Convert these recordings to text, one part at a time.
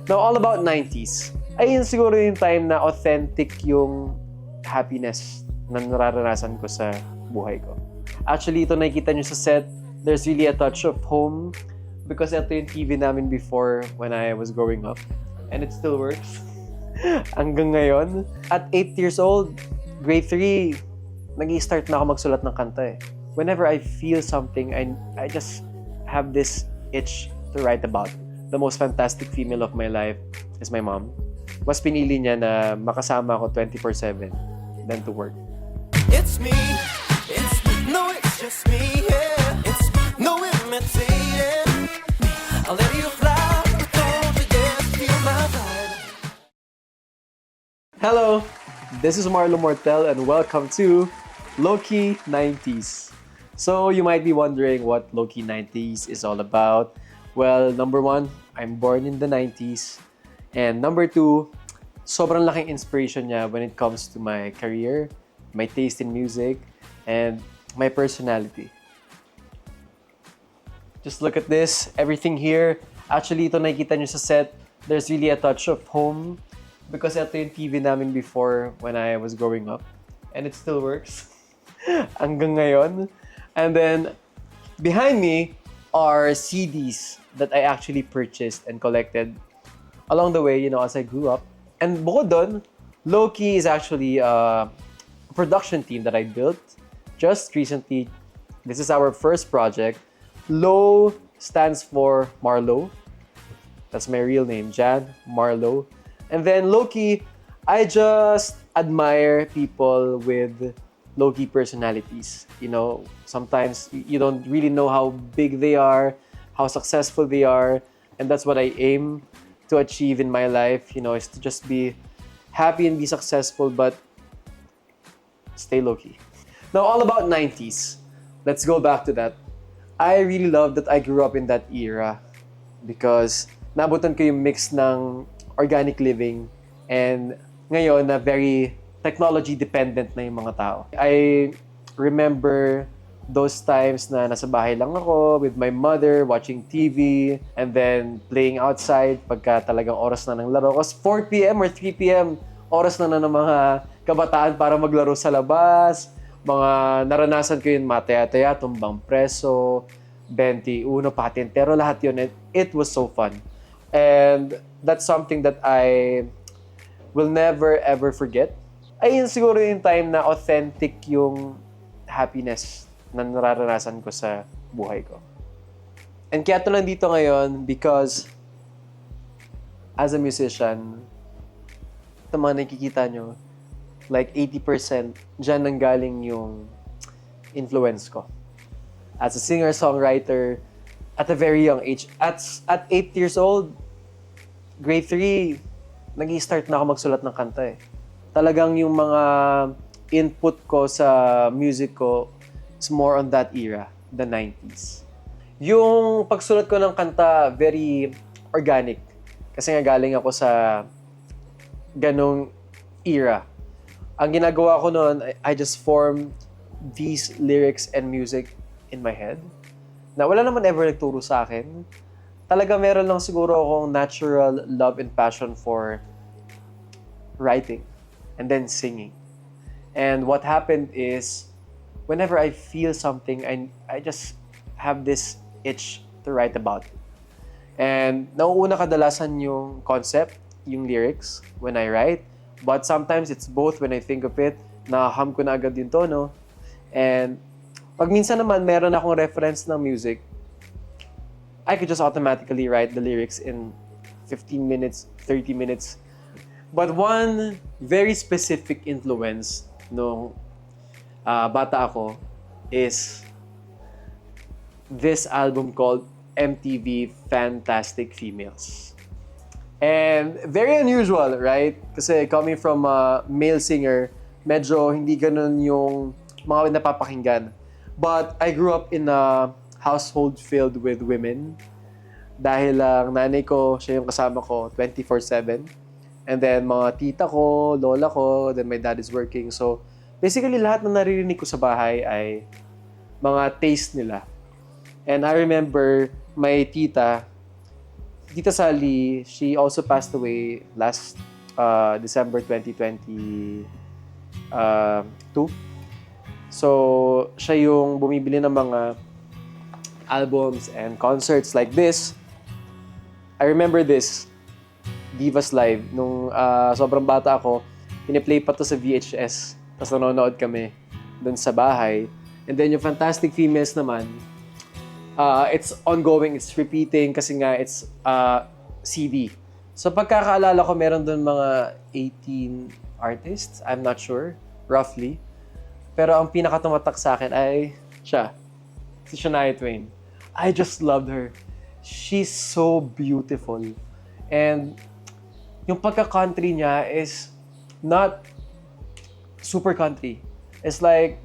Now, all about 90's. Ayun siguro yung time na authentic yung happiness na nararanasan ko sa buhay ko. Actually, ito nakikita nyo sa set, there's really a touch of home because ito yung TV namin before when I was growing up. And it still works. Hanggang ngayon. At 8 years old, grade 3, nag-i-start na ako magsulat ng kanta eh. Whenever I feel something, I just have this itch to write about. The most fantastic female of my life is my mom. Mas pinili niya na makasama ako 24/7 than to work. It's me, no, it's just me, yeah. It's no imitating. I'll let you fly, don't forget, feel my vibe. Hello, this is Marlo Mortel and welcome to Lowe-Key 90's. So you might be wondering what Lowe-Key 90's is all about. Well, number one, I'm born in the 90's. And number two, sobrang laking inspiration niya when it comes to my career, my taste in music, and my personality. Just look at this, everything here. Actually, ito nakikita niyo sa set, there's really a touch of home because ito yung TV namin before when I was growing up. And it still works hanggang ngayon. And then, behind me are CDs that I actually purchased and collected along the way, as I grew up. And bukod doon, Lowe-Key is actually a production team that I built just recently. This is our first project. Lowe stands for Marlo. That's my real name, Jan Marlo. And then Lowe-Key, I just admire people with low-key personalities. Sometimes you don't really know how big they are, how successful they are, and that's what I aim to achieve in my life, is to just be happy and be successful, but stay low-key. Now, all about 90's. Let's go back to that. I really love that I grew up in that era because nabutan ko yung mix ng organic living and ngayon na very technology-dependent na yung mga tao. I remember those times na nasa bahay lang ako with my mother watching TV and then playing outside pagka talagang oras na ng laro. Kasi 4 p.m. or 3 p.m. oras na ng mga kabataan para maglaro sa labas. Mga naranasan ko yun, mataya-taya, tumbang preso, 21, patintero, lahat yun. And it was so fun. And that's something that I will never ever forget. Ayun siguro yung time na authentic yung happiness na nararanasan ko sa buhay ko. And kaya ito lang dito ngayon because as a musician, ito mga nakikita nyo, like 80% dyan nanggaling yung influence ko. As a singer-songwriter, at a very young age, at 8 years old, grade 3, nag-i-start na ako magsulat ng kanta eh. Talagang yung mga input ko sa music ko is more on that era, the 90's. Yung pagsulat ko ng kanta, very organic. Kasi nga galing ako sa ganong era. Ang ginagawa ko noon, I just form these lyrics and music in my head. Na wala naman ever nagturo sa akin. Talaga meron lang siguro akong natural love and passion for writing and then singing. And what happened is, whenever I feel something, I just have this itch to write about it. And nauuna kadalasan yung concept, yung lyrics, when I write. But sometimes it's both when I think of it, na-hum ko na agad yung tono. And pag minsan naman meron akong reference ng music, I could just automatically write the lyrics in 15 minutes, 30 minutes. But one very specific influence nung bata ako is this album called MTV Fantastic Females. And very unusual, right? Kasi coming from a male singer, medyo hindi ganun yung mga napapakinggan. But I grew up in a household filled with women. Dahil lang nanay ko, siya yung kasama ko 24/7. And then mga tita ko, lola ko, then my dad is working. So basically lahat na naririnig ko sa bahay ay mga taste nila. And I remember my tita Tita Sally, she also passed away last December 2022. So, siya yung bumibili ng mga albums and concerts like this. I remember this, Divas Live. Nung sobrang bata ako, piniplay pa to sa VHS. Tapos nanonood kami dun sa bahay. And then yung Fantastic Females naman, it's ongoing, it's repeating kasi nga it's CD. So pagkakaalala ko, meron dun mga 18 artists. I'm not sure, roughly. Pero ang pinakatumatak sa akin ay siya, si Shania Twain. I just loved her. She's so beautiful. And yung pagka-country niya is not super country. It's like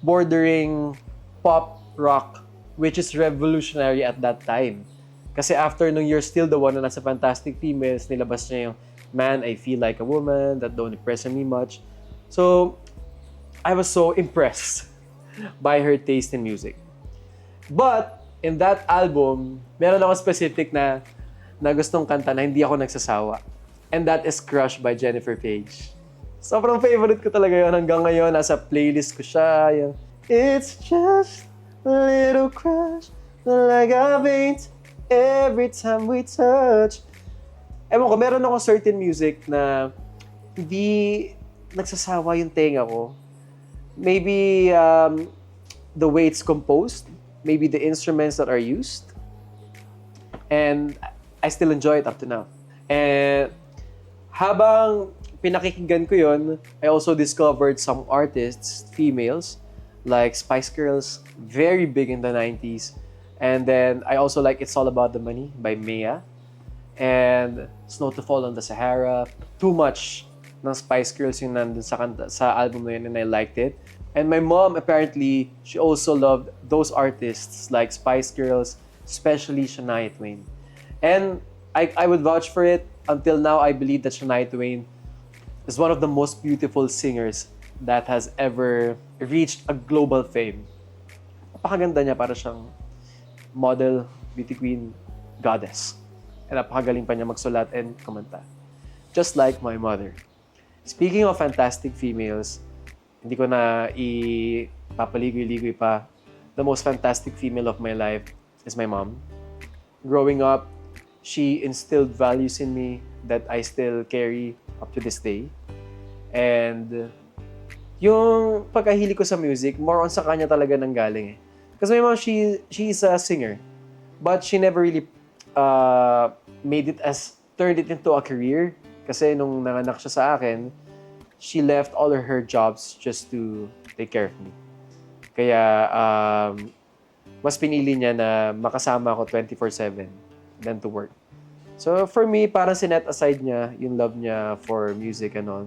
bordering pop rock, which is revolutionary at that time. Kasi after nung You're Still the One na nasa Fantastic Females, nilabas niya yung Man, I Feel Like a Woman, That Don't Impress Me Much. So, I was so impressed by her taste in music. But, in that album, meron ako specific na gustong kanta na hindi ako nagsasawa. And that is Crush by Jennifer Page. Sobrang favorite ko talaga yun. Hanggang ngayon, nasa playlist ko siya. Yung, It's just a little crush, like a faint every time we touch. Ewan ko, meron ako certain music na hindi nagsasawa yung tenga ko. Maybe the way it's composed, maybe the instruments that are used, and I still enjoy it up to now. And habang pinakikinggan ko yun, I also discovered some artists, females, like Spice Girls, very big in the 90s. And then I also like It's All About the Money by Mia. And Snow to Fall on the Sahara. Too much ng Spice Girls yung nandun sa album na yun, and I liked it. And my mom, apparently, she also loved those artists like Spice Girls, especially Shania Twain. And I would vouch for it. Until now, I believe that Shania Twain is one of the most beautiful singers that has ever reached a global fame. Napakaganda niya, para siyang model, beauty queen, goddess. And napakagaling pa niya magsulat and kumanta. Just like my mother. Speaking of fantastic females, hindi ko na ipapaligoy-ligoy pa. The most fantastic female of my life is my mom. Growing up, she instilled values in me that I still carry up to this day. And yung pagkahili ko sa music, more on sa kanya talaga nanggaling eh. Kasi my mom, she's a singer. But she never really turned it into a career. Kasi nung nanganak siya sa akin, she left all of her jobs just to take care of me. Kaya mas pinili niya na makasama ako 24/7 than to work. So for me, parang sinet aside niya yung love niya for music and all,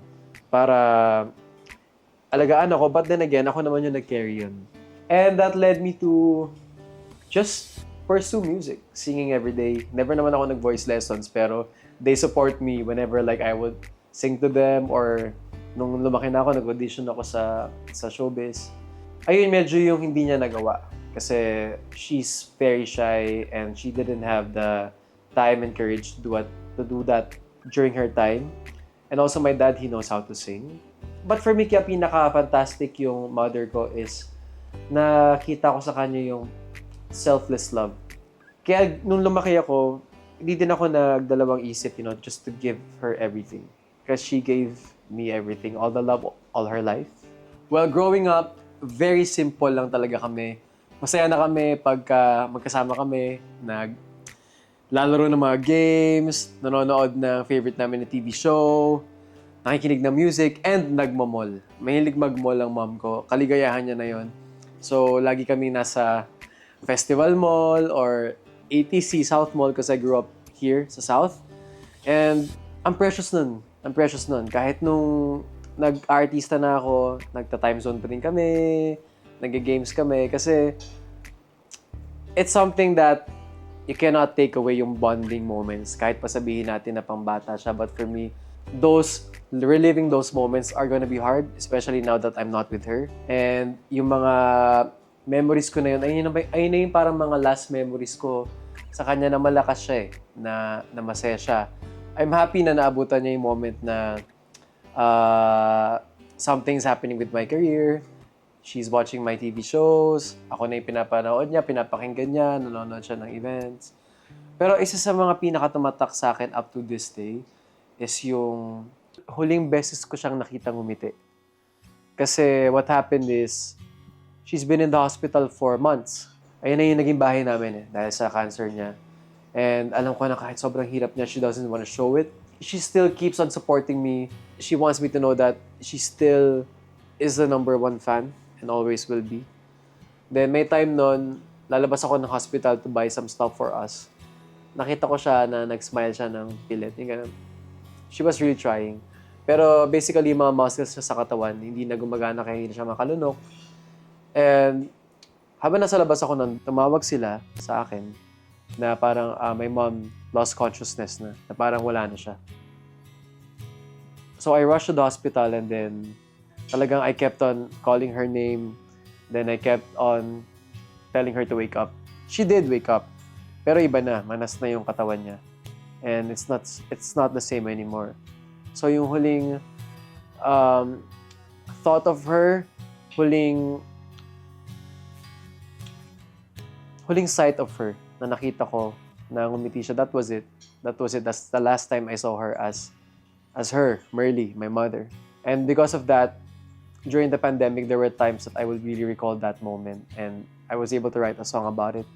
para alagaan ako, but then again, ako naman yung nag-carry yun. And that led me to just pursue music, singing every day. Never naman ako nag-voice lessons, pero they support me whenever like I would sing to them, or nung lumaki na ako, nag-audition ako sa showbiz. Ayun, medyo yung hindi niya nagawa. Kasi she's very shy and she didn't have the time and courage to do that during her time. And also my dad, he knows how to sing. But for me, kaya pinaka-fantastic yung mother ko is nakita ko sa kanya yung selfless love. Kaya nung lumaki ako, hindi din ako nagdalawang isip, just to give her everything. Because she gave me everything, all the love, all her life. Well, growing up, very simple lang talaga kami. Masaya na kami pagka magkasama kami, naglalaro ng mga games, nanonood ng favorite namin na TV show, nakikinig ng music, and nagmamall. Mahilig magmall ang mom ko. Kaligayahan niya na yon. So, lagi kami nasa Festival Mall or ATC South Mall kasi I grew up here sa South. And ang precious nun. Ang precious nun. Kahit nung nag-artista na ako, nagta-time zone pa rin kami, nag-games kami. Kasi it's something that you cannot take away yung bonding moments. Kahit pa sabihin natin na pambata siya. But for me, reliving those moments are gonna be hard, especially now that I'm not with her. And yung mga memories ko na yun, ayun na yung parang mga last memories ko sa kanya na malakas siya na masaya siya. I'm happy na naabutan niya yung moment na something's happening with my career. She's watching my TV shows. Ako na yung pinapanood niya, pinapakinggan niya, nanonood siya ng events. Pero isa sa mga pinakatumatak sa akin up to this day is yung huling beses ko siyang nakitang ngumiti. Kasi what happened is, she's been in the hospital for months. Ayun na yung naging bahay namin dahil sa cancer niya. And alam ko na kahit sobrang hirap niya, she doesn't want to show it. She still keeps on supporting me. She wants me to know that she still is the #1 fan and always will be. Then may time nun, lalabas ako ng hospital to buy some stuff for us. Nakita ko siya na nag-smile siya ng pilit. Yung ganun. She was really trying. Pero basically, mga muscles niya sa katawan, hindi na gumagana kaya hindi siya makalunok. And habang nasa labas ako nun, tumawag sila sa akin na parang my mom lost consciousness na parang wala na siya. So I rushed to the hospital and then talagang I kept on calling her name. Then I kept on telling her to wake up. She did wake up. Pero iba na, manas na yung katawan niya. And it's not the same anymore. So yung huling thought of her, huling sight of her na nakita ko na ngumiti siya, that was it. That's the last time I saw her as her, Merly, my mother. And because of that, during the pandemic, there were times that I would really recall that moment. And I was able to write a song about it.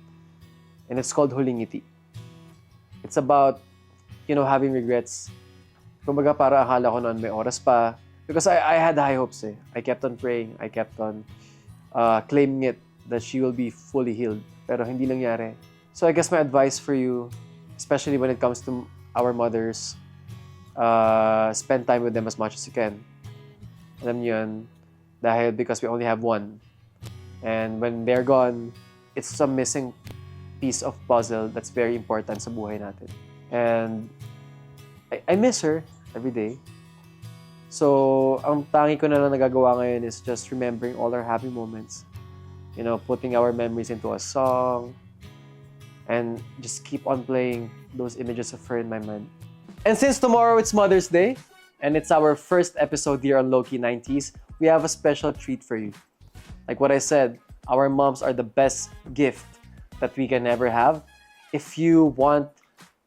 And it's called Huling Ngiti. It's about, having regrets. Kumbaga para akala ko noon may oras pa. Because I had high hopes I kept on praying. I kept on claiming it that she will be fully healed. Pero hindi nangyari. So I guess my advice for you, especially when it comes to our mothers, spend time with them as much as you can. Alam niyo yun, because we only have one. And when they're gone, it's some missing piece of puzzle that's very important sa buhay natin. And I miss her every day. So, ang tangi ko na lang nagagawa ngayon is just remembering all our happy moments. Putting our memories into a song. And just keep on playing those images of her in my mind. And since tomorrow it's Mother's Day, and it's our first episode here on Lowe-Key 90's, we have a special treat for you. Like what I said, our moms are the best gift that we can ever have. If you want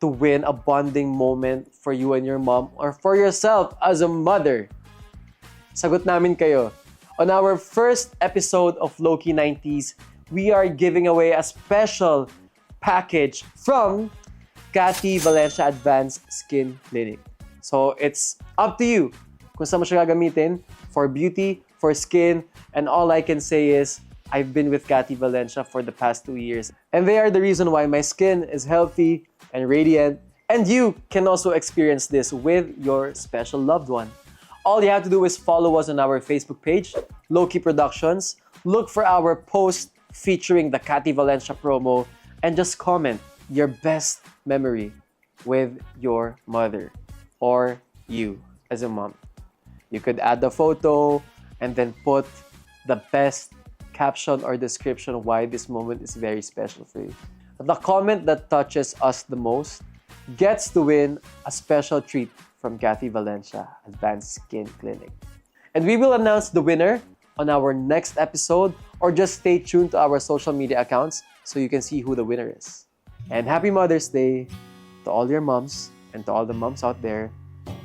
to win a bonding moment for you and your mom or for yourself as a mother, sagot namin kayo. On our first episode of Lowe-Key 90's, we are giving away a special package from Katy Valencia Advanced Skin Clinic. So it's up to you kung saan mo siya gagamitin for beauty, for skin, and all I can say is I've been with Katy Valencia for the past 2 years, and they are the reason why my skin is healthy and radiant, and you can also experience this with your special loved one. All you have to do is follow us on our Facebook page, Lowe-Key Productions, look for our post featuring the Katy Valencia promo, and just comment your best memory with your mother or you as a mom. You could add the photo and then put the best caption or description why this moment is very special for you. The comment that touches us the most gets to win a special treat from Katy Valencia Advanced Skin Clinic. And we will announce the winner on our next episode, or just stay tuned to our social media accounts so you can see who the winner is. And happy Mother's Day to all your moms and to all the moms out there.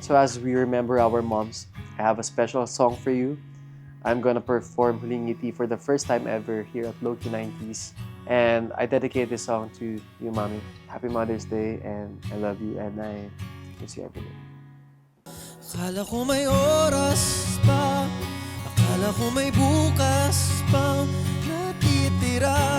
So as we remember our moms, I have a special song for you. I'm gonna perform Huling Ngiti for the first time ever here at Lowe-Key 90's. And I dedicate this song to you, Mommy. Happy Mother's Day, and I love you, and I miss you every day. Akala ko may oras pa, akala ko may bukas pa natitira.